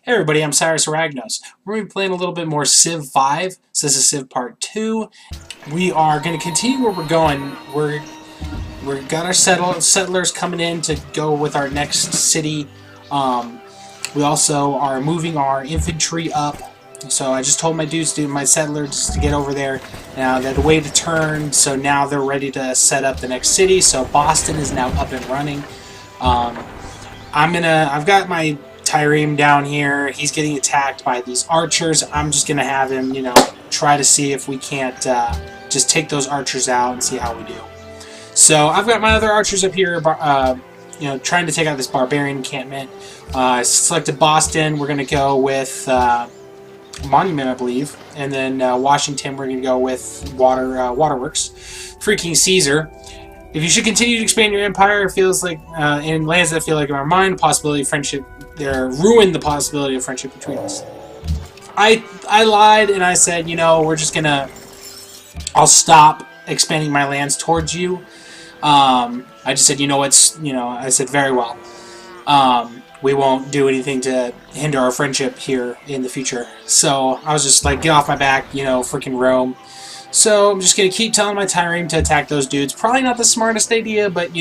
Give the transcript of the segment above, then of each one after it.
Hey everybody, I'm Cyrus Aragnos. We're going to be playing a little bit more Civ 5. So this is Civ Part 2. We are going to continue where we're going. We've got our settlers coming in to go with our next city. We also are moving our infantry up. So I just told my dudes, my settlers, to get over there. Now they're way to turn, so now they're ready to set up the next city. So Boston is now up and running. I've got my Tyreen down here. He's getting attacked by these archers. I'm just gonna have him, try to see if we can't just take those archers out and see how we do. So I've got my other archers up here, trying to take out this barbarian encampment. I selected Boston. We're gonna go with Monument, I believe, and then Washington. We're gonna go with Waterworks. Freaking Caesar. If you should continue to expand your empire, it feels like in lands that feel like in our mind, possibility of friendship, they're ruined the possibility of friendship between us. I lied and I said, we're just gonna, I'll stop expanding my lands towards you. I just said, I said very well. We won't do anything to hinder our friendship here in the future. So I was just like, get off my back, freaking Rome. So I'm just going to keep telling my Tyreen to attack those dudes. Probably not the smartest idea, but,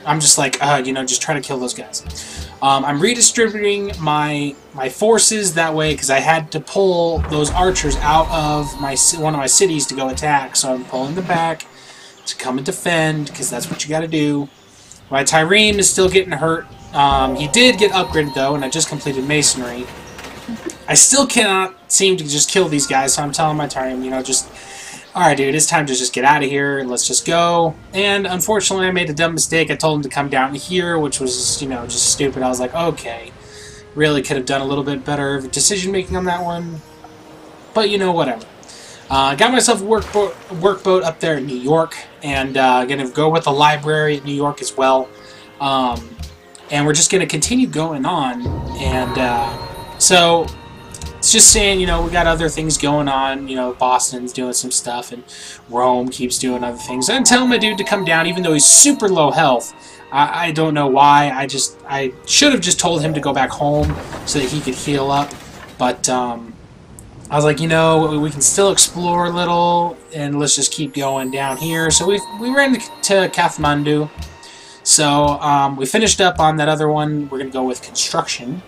I'm just like, just try to kill those guys. I'm redistributing my forces that way because I had to pull those archers out of one of my cities to go attack. So I'm pulling them back to come and defend because that's what you got to do. My Tyreen is still getting hurt. He did get upgraded, though, and I just completed masonry. I still cannot seem to just kill these guys, so I'm telling my Tyreen, alright, dude, it's time to just get out of here. Let's just go. And unfortunately, I made a dumb mistake. I told him to come down here, which was, just stupid. I was like, okay. Really could have done a little bit better decision-making on that one. But, whatever. Got myself a workboat up there in New York. And going to go with the library at New York as well. And we're just going to continue going on. And so it's just saying, we got other things going on. Boston's doing some stuff, and Rome keeps doing other things. I'm telling my dude to come down, even though he's super low health. I don't know why. I should have just told him to go back home so that he could heal up. But I was like, we can still explore a little, and let's just keep going down here. So we ran to Kathmandu. So we finished up on that other one. We're going to go with construction.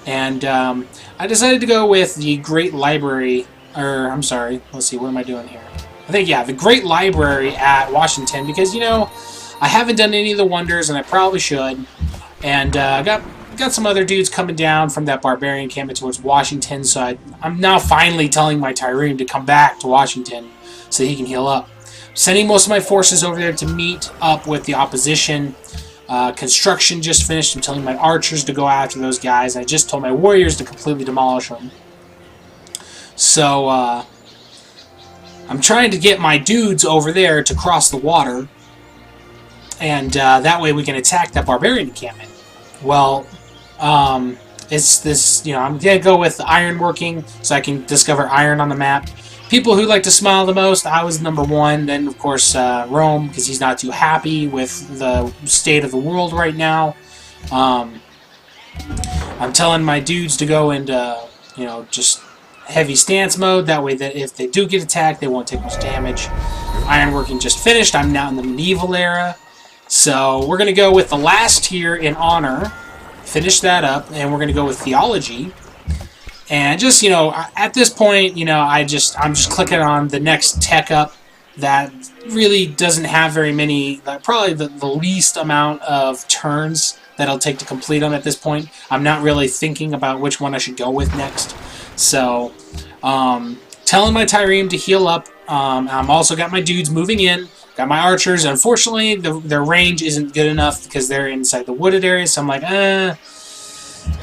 And I decided to go with the Great Library, I'm sorry, let's see, what am I doing here? I think, yeah, the Great Library at Washington, because, I haven't done any of the wonders, and I probably should. And I got some other dudes coming down from that barbarian encampment towards Washington, so I'm now finally telling my Tyreen to come back to Washington so he can heal up. Sending most of my forces over there to meet up with the opposition. Construction just finished. I'm telling my archers to go after those guys. I just told my warriors to completely demolish them. So, I'm trying to get my dudes over there to cross the water. And that way we can attack that barbarian encampment. Well, it's this, I'm going to go with ironworking so I can discover iron on the map. People who like to smile the most, I was number one. Then, of course, Rome, because he's not too happy with the state of the world right now. I'm telling my dudes to go into, just heavy stance mode. That way that if they do get attacked, they won't take much damage. Ironworking just finished. I'm now in the medieval era. So we're going to go with the last tier in honor. Finish that up. And we're going to go with theology. And just, at this point, I'm just clicking on the next tech up that really doesn't have very many, probably the least amount of turns that I'll take to complete them at this point. I'm not really thinking about which one I should go with next. So, telling my Tyreen to heal up. I'm also got my dudes moving in. Got my archers. Unfortunately, their range isn't good enough because they're inside the wooded area. So I'm like, I've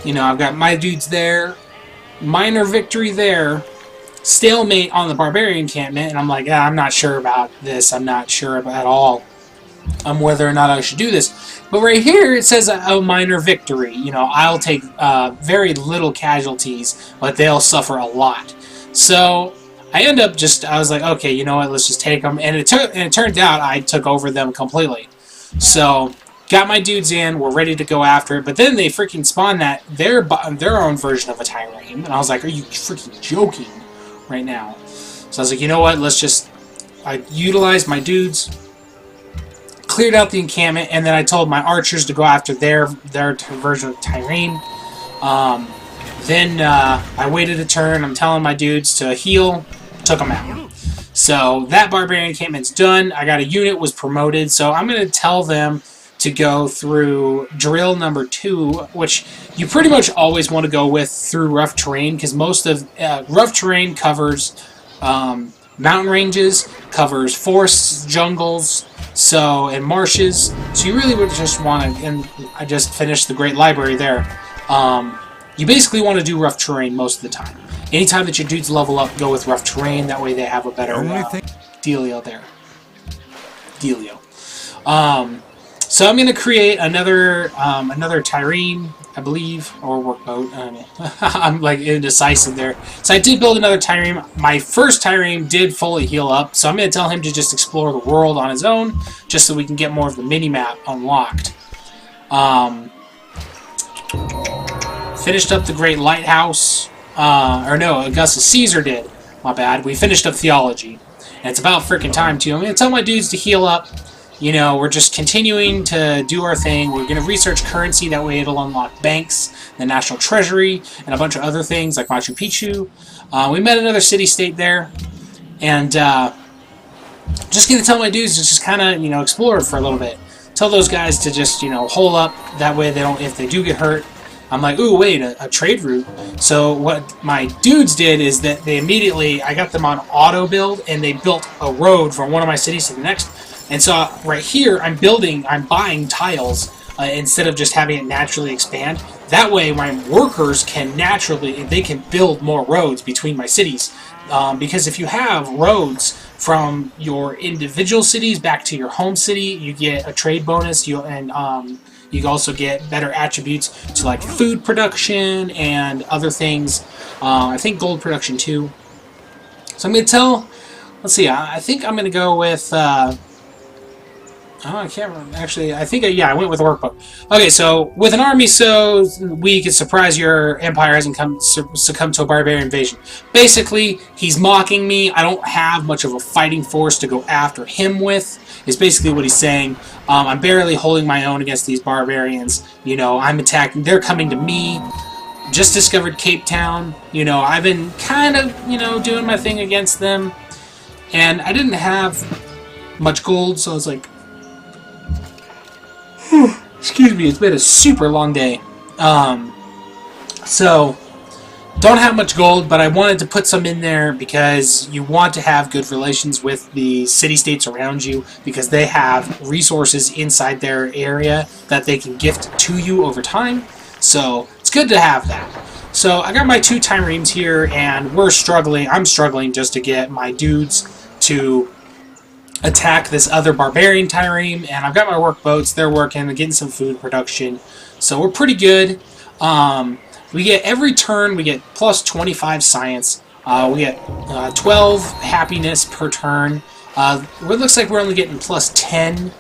got my dudes there. Minor victory there. Stalemate on the barbarian encampment, and I'm like, I'm not sure about this. I'm not sure at all whether or not I should do this. But right here it says a minor victory. I'll take very little casualties, but they'll suffer a lot. So I end up I was like, okay, let's just take them. And it turned out I took over them completely. So got my dudes in, we're ready to go after it, but then they freaking spawned their own version of a Tyrame, and I was like, are you freaking joking right now? So I was like, you know what, I utilized my dudes, cleared out the encampment, and then I told my archers to go after their version of Tyrame. Then I waited a turn, I'm telling my dudes to heal, took them out. So that barbarian encampment's done, I got a unit, was promoted, so I'm going to tell them to go through drill number 2, which you pretty much always want to go with through rough terrain, because most of rough terrain covers mountain ranges, covers forests, jungles, and marshes. So you really would just want to, and I just finished the Great Library there. You basically want to do rough terrain most of the time. Anytime that your dudes level up, go with rough terrain. That way they have a better dealio there. Dealio. So I'm going to create another Tyrame, I believe, or workboat. I don't know. I'm like indecisive there. So I did build another Tyrame. My first Tyrame did fully heal up, so I'm going to tell him to just explore the world on his own, just so we can get more of the mini-map unlocked. Finished up the Great Lighthouse. Or no, Augustus Caesar did. My bad. We finished up Theology. And it's about freaking time, too. I'm going to tell my dudes to heal up. You know, we're just continuing to do our thing. We're going to research currency. That way it'll unlock banks, the National Treasury, and a bunch of other things like Machu Picchu. We met another city-state there. And just going to tell my dudes to just kind of, you know, explore for a little bit. Tell those guys to just, you know, hole up. That way they don't, if they do get hurt. I'm like, ooh, wait, a trade route. So what my dudes did is that they immediately, I got them on auto build, and they built a road from one of my cities to the next. And so right here, I'm buying tiles instead of just having it naturally expand. That way my workers can they can build more roads between my cities. Because if you have roads from your individual cities back to your home city, you get a trade bonus, you also get better attributes to like food production and other things. I think gold production too. So I'm going to let's see, I think I'm going to go with... I can't remember. Actually, I think, yeah, I went with a workbook. Okay, so with an army so weak, it's surprised your empire hasn't succumbed to a barbarian invasion. Basically, he's mocking me. I don't have much of a fighting force to go after him with, is basically what he's saying. I'm barely holding my own against these barbarians. You know, I'm attacking. They're coming to me. Just discovered Cape Town. You know, I've been kind of, you know, doing my thing against them. And I didn't have much gold, so I was like... Excuse me, it's been a super long day. So, don't have much gold, but I wanted to put some in there because you want to have good relations with the city-states around you because they have resources inside their area that they can gift to you over time. So, it's good to have that. So, I got my 2 Tyrames here, and I'm struggling just to get my dudes to attack this other barbarian Tyrame, and I've got my workboats. They're working, they're getting some food production, so we're pretty good. We get every turn we get plus 25 science. We get 12 happiness per turn. It looks like we're only getting plus 10.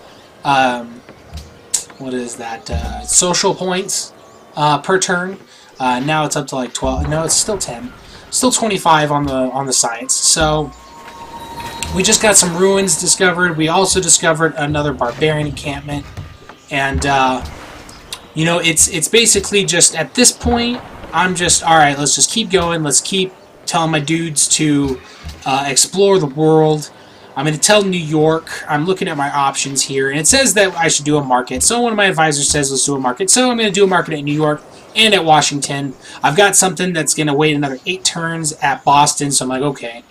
What is that? Social points per turn. Now it's up to like 12. No, it's still 10. Still 25 on the science. So. We just got some ruins discovered. We also discovered another barbarian encampment. And, you know, it's basically just, at this point, I'm just, alright, let's just keep going. Let's keep telling my dudes to explore the world. I'm going to tell New York. I'm looking at my options here. And it says that I should do a market. So one of my advisors says let's do a market. So I'm going to do a market at New York and at Washington. I've got something that's going to wait another 8 turns at Boston. So I'm like, okay.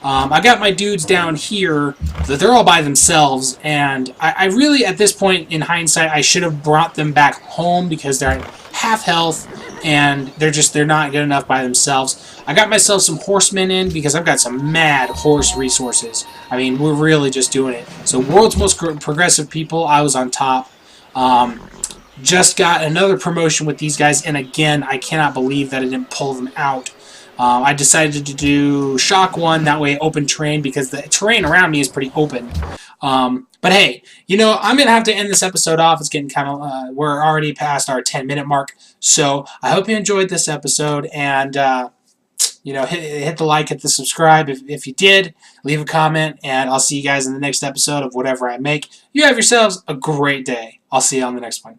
I got my dudes down here, that they're all by themselves, and I really, at this point, in hindsight, I should have brought them back home because they're at half health, and they're not good enough by themselves. I got myself some horsemen in because I've got some mad horse resources. I mean, we're really just doing it. So, world's most progressive people, I was on top. Just got another promotion with these guys, and again, I cannot believe that I didn't pull them out. I decided to do Shock 1, that way open terrain, because the terrain around me is pretty open. But hey, I'm going to have to end this episode off. It's getting kind of, we're already past our 10-minute mark. So I hope you enjoyed this episode. And, hit the like, hit the subscribe if you did. Leave a comment. And I'll see you guys in the next episode of whatever I make. You have yourselves a great day. I'll see you on the next one.